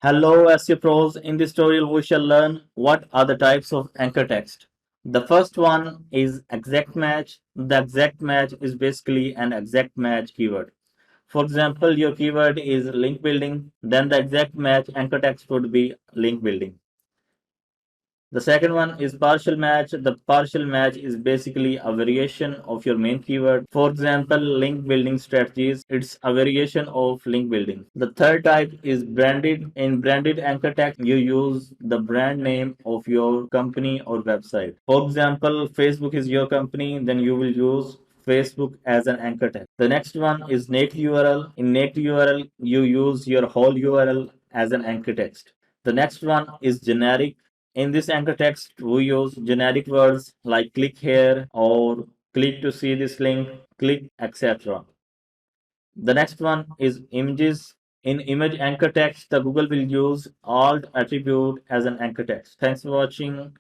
Hello, SEO Pros. In this tutorial, we shall learn what are the types of anchor text. The first one is exact match. The exact match is basically an exact match keyword. For example, your keyword is link building, then the exact match anchor text would be link building. The second one is partial match. The partial match is basically a variation of your main keyword. For example, link building strategies, it's a variation of link building. The third type is branded. In branded anchor text, you use the brand name of your company or website. For example, Facebook is your company, then you will use Facebook as an anchor text. The next one is native URL. In native URL, you use your whole URL as an anchor text. The next one is generic. In this anchor text, we use generic words like click here or click to see this link, click, etc. The next one is images. In image anchor text, the Google will use alt attribute as an anchor text. Thanks for watching.